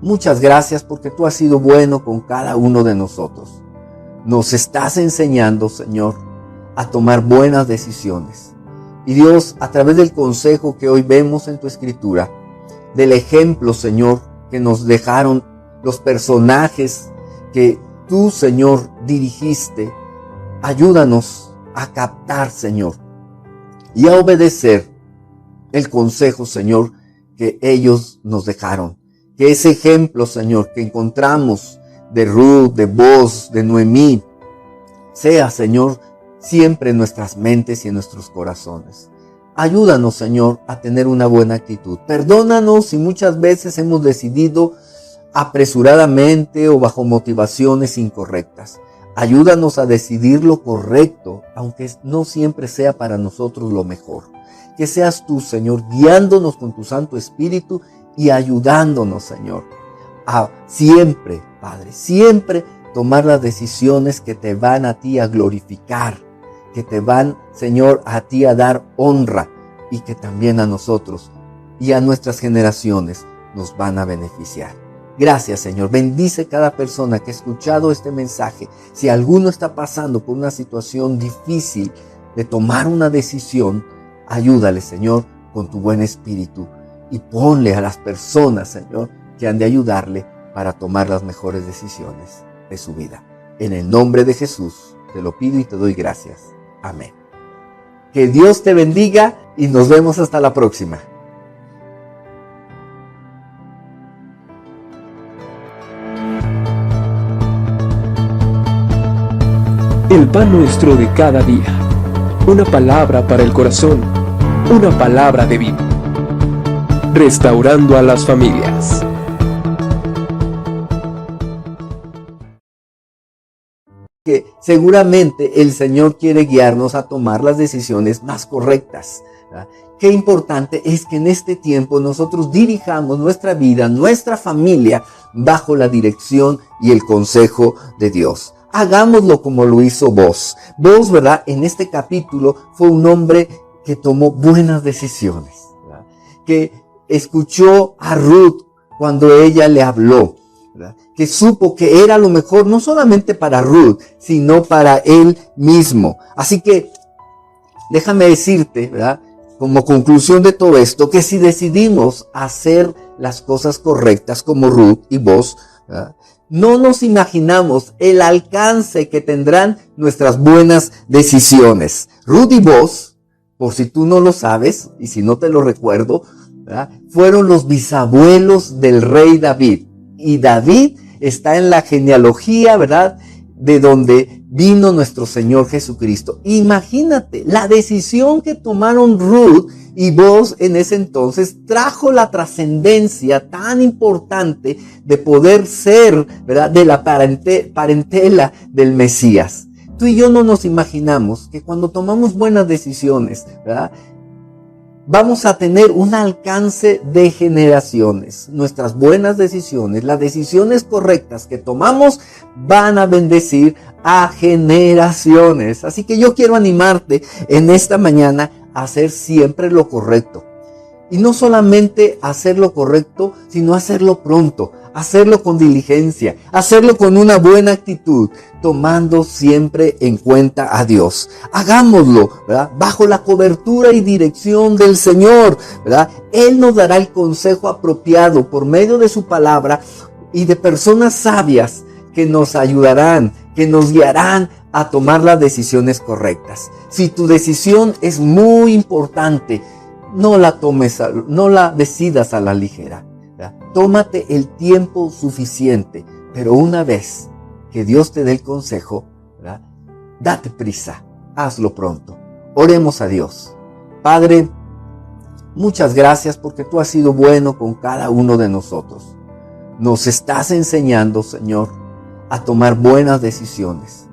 muchas gracias porque tú has sido bueno con cada uno de nosotros. Nos estás enseñando, Señor, a tomar buenas decisiones. Y Dios, a través del consejo que hoy vemos en tu escritura, del ejemplo, Señor, que nos dejaron los personajes que tú, Señor, dirigiste, ayúdanos a captar, Señor, y a obedecer el consejo, Señor, que ellos nos dejaron. Que ese ejemplo, Señor, que encontramos de Ruth, de Boaz, de Noemí, sea, Señor, siempre en nuestras mentes y en nuestros corazones. Ayúdanos, Señor, a tener una buena actitud. Perdónanos si muchas veces hemos decidido apresuradamente o bajo motivaciones incorrectas. Ayúdanos a decidir lo correcto, aunque no siempre sea para nosotros lo mejor. Que seas tú, Señor, guiándonos con tu Santo Espíritu y ayudándonos, Señor, a siempre, Padre, siempre tomar las decisiones que te van a ti a glorificar, que te van, Señor, a ti a dar honra y que también a nosotros y a nuestras generaciones nos van a beneficiar. Gracias, Señor. Bendice cada persona que ha escuchado este mensaje. Si alguno está pasando por una situación difícil de tomar una decisión, ayúdale, Señor, con tu buen espíritu y ponle a las personas, Señor, que han de ayudarle para tomar las mejores decisiones de su vida. En el nombre de Jesús te lo pido y te doy gracias. Amén. Que Dios te bendiga y nos vemos hasta la próxima.
El pan nuestro de cada día. Una palabra para el corazón. Una palabra de vida. Restaurando a las familias.
Que seguramente el Señor quiere guiarnos a tomar las decisiones más correctas, ¿verdad? Qué importante es que en este tiempo nosotros dirijamos nuestra vida, nuestra familia, bajo la dirección y el consejo de Dios. Hagámoslo como lo hizo Boaz. Boaz, ¿verdad? En este capítulo fue un hombre que tomó buenas decisiones, ¿verdad? Que escuchó a Ruth cuando ella le habló, ¿verdad? Que supo que era lo mejor no solamente para Ruth, sino para él mismo. Así que déjame decirte, ¿verdad?, como conclusión de todo esto, que si decidimos hacer las cosas correctas como Ruth y Boaz, ¿verdad?, no nos imaginamos el alcance que tendrán nuestras buenas decisiones. Ruth y Boaz, por si tú no lo sabes, y si no te lo recuerdo, ¿verdad?, fueron los bisabuelos del rey David. Y David está en la genealogía, ¿verdad?, de donde vino nuestro Señor Jesucristo. Imagínate, la decisión que tomaron Ruth y Boaz en ese entonces trajo la trascendencia tan importante de poder ser, ¿verdad?, de la parentela del Mesías. Tú y yo no nos imaginamos que cuando tomamos buenas decisiones, ¿verdad?, vamos a tener un alcance de generaciones. Nuestras buenas decisiones, las decisiones correctas que tomamos, van a bendecir a generaciones. Así que yo quiero animarte en esta mañana a hacer siempre lo correcto. Y no solamente hacer lo correcto, sino hacerlo pronto, hacerlo con diligencia, hacerlo con una buena actitud, tomando siempre en cuenta a Dios. Hagámoslo, ¿verdad?, bajo la cobertura y dirección del Señor, ¿verdad? Él nos dará el consejo apropiado por medio de su palabra y de personas sabias que nos ayudarán, que nos guiarán a tomar las decisiones correctas. Si tu decisión es muy importante, no la decidas a la ligera, ¿verdad? Tómate el tiempo suficiente, pero una vez que Dios te dé el consejo, ¿verdad? Date prisa, hazlo pronto. Oremos a Dios. Padre, muchas gracias porque tú has sido bueno con cada uno de nosotros. Nos estás enseñando, Señor, a tomar buenas decisiones.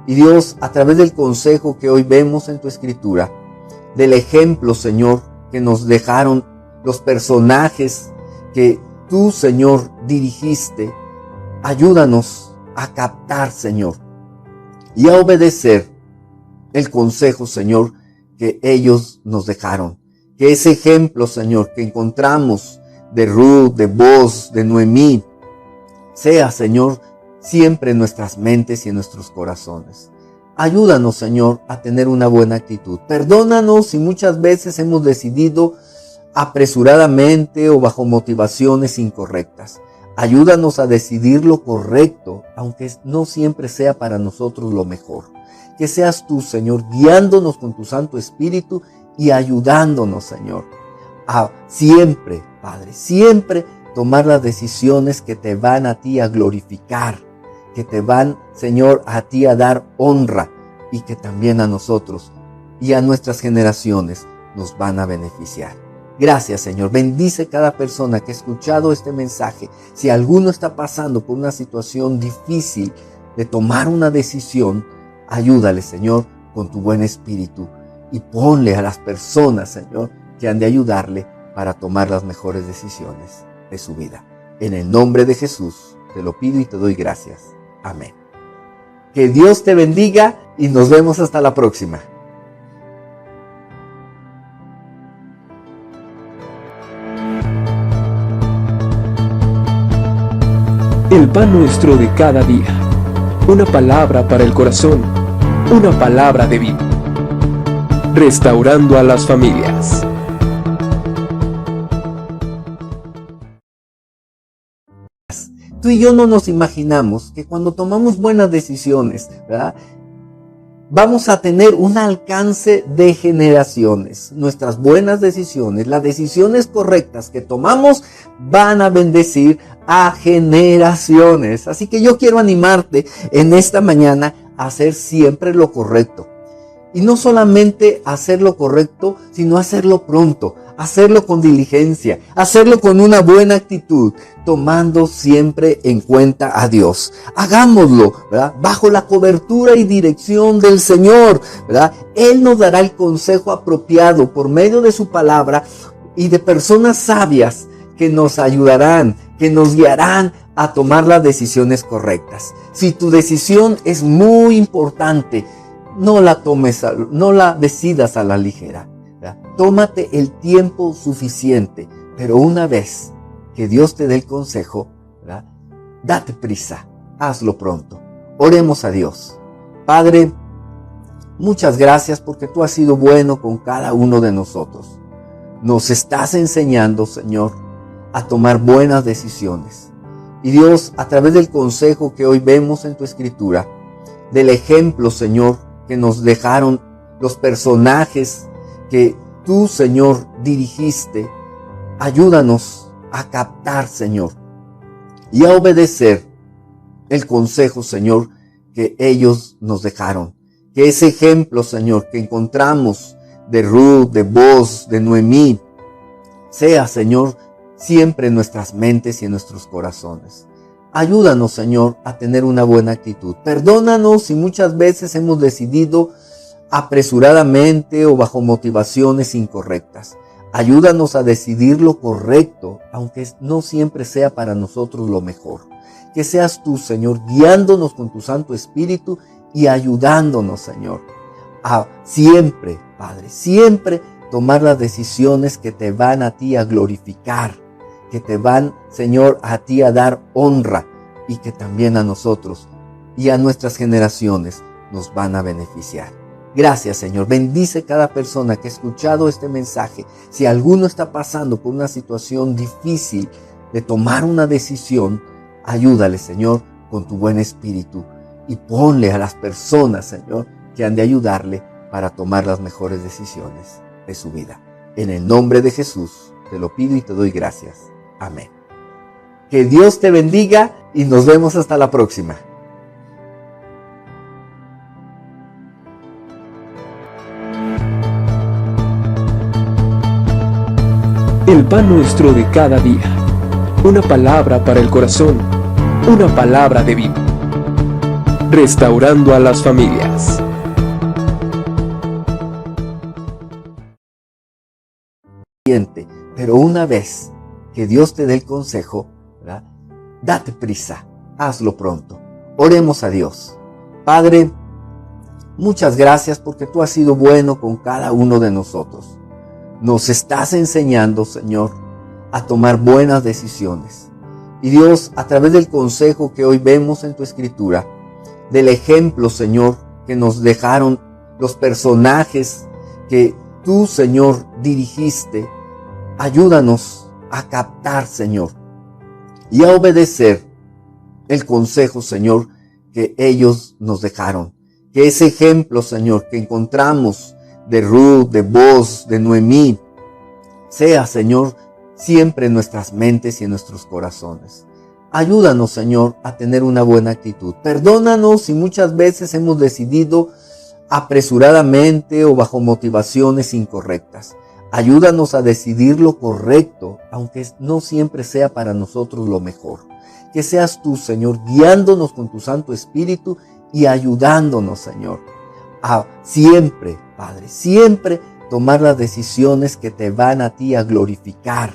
Y Dios, a través del consejo que hoy vemos en tu escritura, del ejemplo, Señor, que nos dejaron los personajes que tú, Señor, dirigiste, ayúdanos a captar, Señor, y a obedecer el consejo, Señor, que ellos nos dejaron. Que ese ejemplo, Señor, que encontramos de Ruth, de Boaz, de Noemí, sea, Señor, siempre en nuestras mentes y en nuestros corazones. Ayúdanos, Señor, a tener una buena actitud. Perdónanos si muchas veces hemos decidido apresuradamente o bajo motivaciones incorrectas. Ayúdanos a decidir lo correcto, aunque no siempre sea para nosotros lo mejor. Que seas tú, Señor, guiándonos con tu Santo Espíritu y ayudándonos, Señor, a siempre, Padre, siempre tomar las decisiones que te van a ti a glorificar, que te van, Señor, a ti a dar honra y que también a nosotros y a nuestras generaciones nos van a beneficiar. Gracias, Señor. Bendice cada persona que ha escuchado este mensaje. Si alguno está pasando por una situación difícil de tomar una decisión, ayúdale, Señor, con tu buen espíritu y ponle a las personas, Señor, que han de ayudarle para tomar las mejores decisiones de su vida. En el nombre de Jesús te lo pido y te doy gracias. Amén. Que Dios te bendiga y nos vemos hasta la próxima.
El pan nuestro de cada día. Una palabra para el corazón. Una palabra de vida. Restaurando a las familias.
Tú y yo no nos imaginamos que cuando tomamos buenas decisiones, ¿verdad?, vamos a tener un alcance de generaciones. Nuestras buenas decisiones, las decisiones correctas que tomamos, van a bendecir a generaciones. Así que yo quiero animarte en esta mañana a hacer siempre lo correcto. Y no solamente hacer lo correcto, sino hacerlo pronto, hacerlo con diligencia, hacerlo con una buena actitud, tomando siempre en cuenta a Dios. Hagámoslo, ¿verdad?, bajo la cobertura y dirección del Señor, ¿verdad? Él nos dará el consejo apropiado por medio de su palabra y de personas sabias que nos ayudarán, que nos guiarán a tomar las decisiones correctas. Si tu decisión es muy importante, no la decidas a la ligera. ¿Verdad? Tómate el tiempo suficiente, pero una vez que Dios te dé el consejo, ¿verdad?, date prisa, hazlo pronto. Oremos a Dios. Padre, muchas gracias porque tú has sido bueno con cada uno de nosotros. Nos estás enseñando, Señor, a tomar buenas decisiones. Y Dios, a través del consejo que hoy vemos en tu escritura, del ejemplo, Señor, que nos dejaron los personajes que tú, Señor, dirigiste, ayúdanos a captar, Señor, y a obedecer el consejo, Señor, que ellos nos dejaron. Que ese ejemplo, Señor, que encontramos de Ruth, de Boaz, de Noemí, sea, Señor, siempre en nuestras mentes y en nuestros corazones. Ayúdanos, Señor, a tener una buena actitud. Perdónanos si muchas veces hemos decidido apresuradamente o bajo motivaciones incorrectas. Ayúdanos a decidir lo correcto, aunque no siempre sea para nosotros lo mejor. Que seas tú, Señor, guiándonos con tu Santo Espíritu y ayudándonos, Señor, a siempre, Padre, siempre tomar las decisiones que te van a ti a glorificar, que te van, Señor, a ti a dar honra y que también a nosotros y a nuestras generaciones nos van a beneficiar. Gracias, Señor. Bendice cada persona que ha escuchado este mensaje. Si alguno está pasando por una situación difícil de tomar una decisión, ayúdale, Señor, con tu buen espíritu y ponle a las personas, Señor, que han de ayudarle para tomar las mejores decisiones de su vida. En el nombre de Jesús te lo pido y te doy gracias. Amén. Que Dios te bendiga y nos vemos hasta la próxima.
El pan nuestro de cada día. Una palabra para el corazón. Una palabra de vida. Restaurando a las familias.
Pero una vez que Dios te dé el consejo, ¿verdad? Date prisa, hazlo pronto. Oremos a Dios. Padre, muchas gracias porque tú has sido bueno con cada uno de nosotros. Nos estás enseñando, Señor, a tomar buenas decisiones. Y Dios, a través del consejo que hoy vemos en tu escritura, del ejemplo, Señor, que nos dejaron los personajes que tú, Señor, dirigiste, ayúdanos a captar, Señor, y a obedecer el consejo, Señor, que ellos nos dejaron. Que ese ejemplo, Señor, que encontramos de Ruth, de Boaz, de Noemí, sea, Señor, siempre en nuestras mentes y en nuestros corazones. Ayúdanos, Señor, a tener una buena actitud. Perdónanos si muchas veces hemos decidido apresuradamente o bajo motivaciones incorrectas. Ayúdanos a decidir lo correcto, aunque no siempre sea para nosotros lo mejor. Que seas tú, Señor, guiándonos con tu Santo Espíritu y ayudándonos, Señor, a siempre, Padre, siempre tomar las decisiones que te van a ti a glorificar,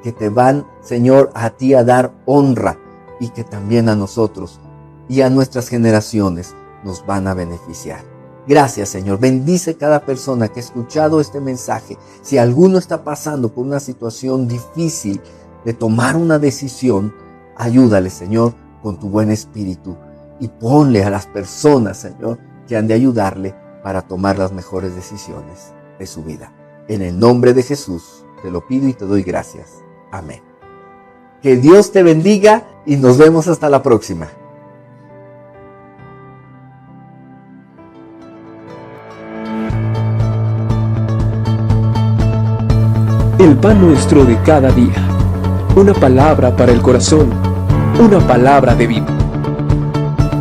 que te van, Señor, a ti a dar honra y que también a nosotros y a nuestras generaciones nos van a beneficiar. Gracias, Señor. Bendice cada persona que ha escuchado este mensaje. Si alguno está pasando por una situación difícil de tomar una decisión, ayúdale, Señor, con tu buen espíritu y ponle a las personas, Señor, que han de ayudarle para tomar las mejores decisiones de su vida. En el nombre de Jesús te lo pido y te doy gracias. Amén. Que Dios te bendiga y nos vemos hasta la próxima.
El pan nuestro de cada día. Una palabra para el corazón. Una palabra de vida.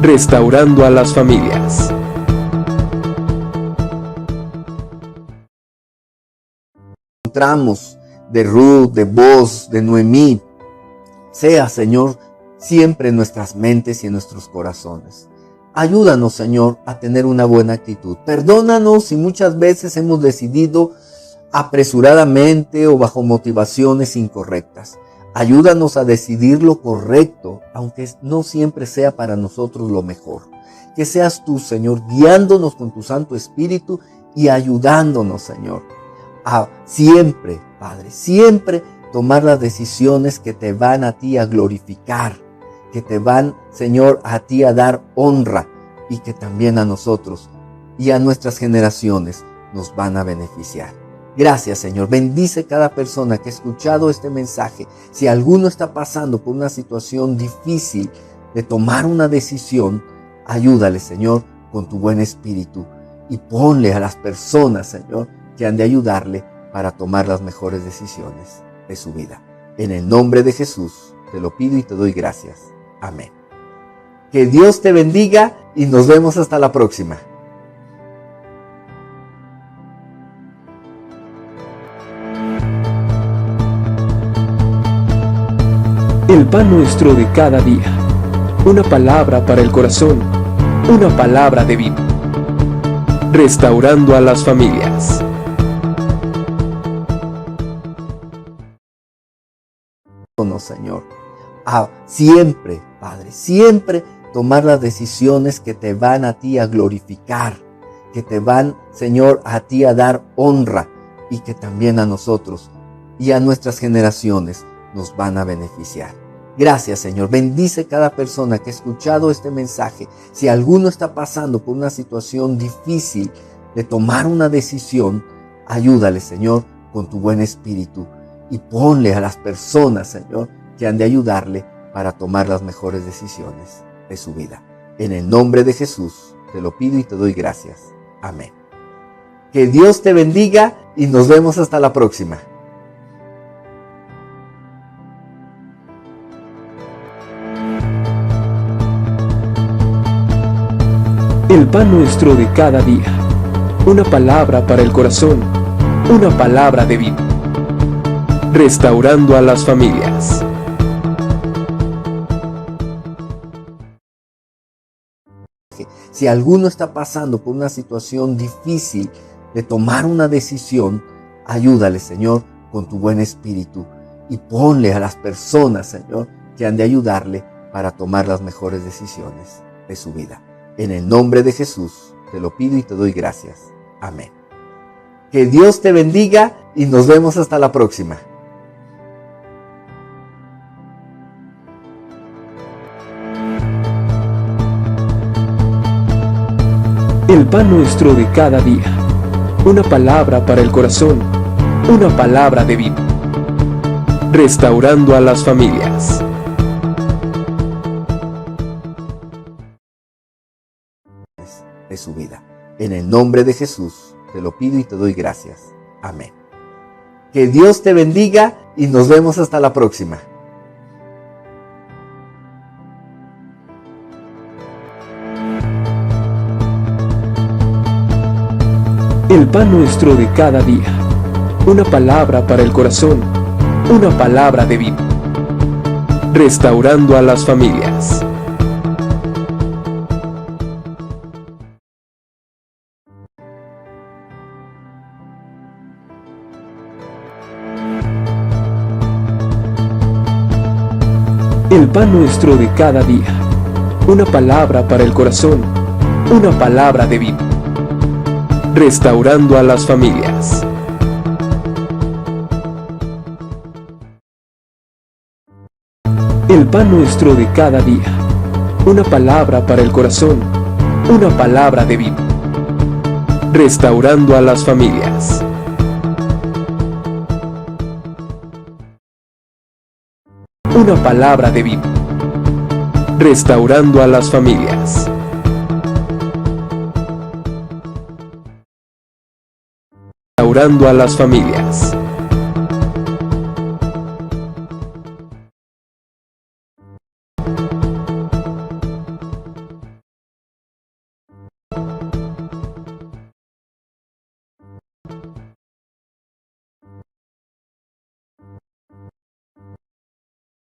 Restaurando a las familias.
Encontramos de Ruth, de Boaz, de Noemí, sea, Señor, siempre en nuestras mentes y en nuestros corazones. Ayúdanos, Señor, a tener una buena actitud. Perdónanos si muchas veces hemos decidido apresuradamente o bajo motivaciones incorrectas. Ayúdanos a decidir lo correcto, aunque no siempre sea para nosotros lo mejor. Que seas tú, Señor, guiándonos con tu Santo Espíritu y ayudándonos, Señor, a siempre, Padre, siempre tomar las decisiones que te van a ti a glorificar, que te van, Señor, a ti a dar honra y que también a nosotros y a nuestras generaciones nos van a beneficiar. Gracias, Señor. Bendice cada persona que ha escuchado este mensaje. Si alguno está pasando por una situación difícil de tomar una decisión, ayúdale, Señor, con tu buen espíritu y ponle a las personas, Señor, que han de ayudarle para tomar las mejores decisiones de su vida. En el nombre de Jesús te lo pido y te doy gracias. Amén. Que Dios te bendiga y nos vemos hasta la próxima.
El pan nuestro de cada día. Una palabra para el corazón. Una palabra de vida. Restaurando a las familias.
Señor, a siempre, Padre, siempre tomar las decisiones que te van a ti a glorificar, que te van, Señor, a ti a dar honra y que también a nosotros y a nuestras generaciones nos van a beneficiar. Gracias, Señor. Bendice cada persona que ha escuchado este mensaje. Si alguno está pasando por una situación difícil de tomar una decisión, ayúdale, Señor, con tu buen espíritu y ponle a las personas, Señor, que han de ayudarle para tomar las mejores decisiones de su vida. En el nombre de Jesús te lo pido y te doy gracias. Amén. Que Dios te bendiga y nos vemos hasta la próxima.
El pan nuestro de cada día. Una palabra para el corazón. Una palabra de vida. Restaurando a las familias.
Si alguno está pasando por una situación difícil de tomar una decisión, ayúdale, Señor, con tu buen espíritu y ponle a las personas, Señor, que han de ayudarle para tomar las mejores decisiones de su vida. En el nombre de Jesús te lo pido y te doy gracias. Amén. Que Dios te bendiga y nos vemos hasta la próxima.
El pan nuestro de cada día. Una palabra para el corazón. Una palabra de vida. Restaurando a las familias.
De su vida. En el nombre de Jesús te lo pido y te doy gracias. Amén. Que Dios te bendiga y nos vemos hasta la próxima.
El pan nuestro de cada día. Una palabra para el corazón. Una palabra de vida. Restaurando a las familias. El pan nuestro de cada día. Una palabra para el corazón. Una palabra de vida. Restaurando a las familias. El pan nuestro de cada día. Una palabra para el corazón. Una palabra de vida. Restaurando a las familias. Una palabra de vida. Restaurando a las familias. Restaurando a las familias.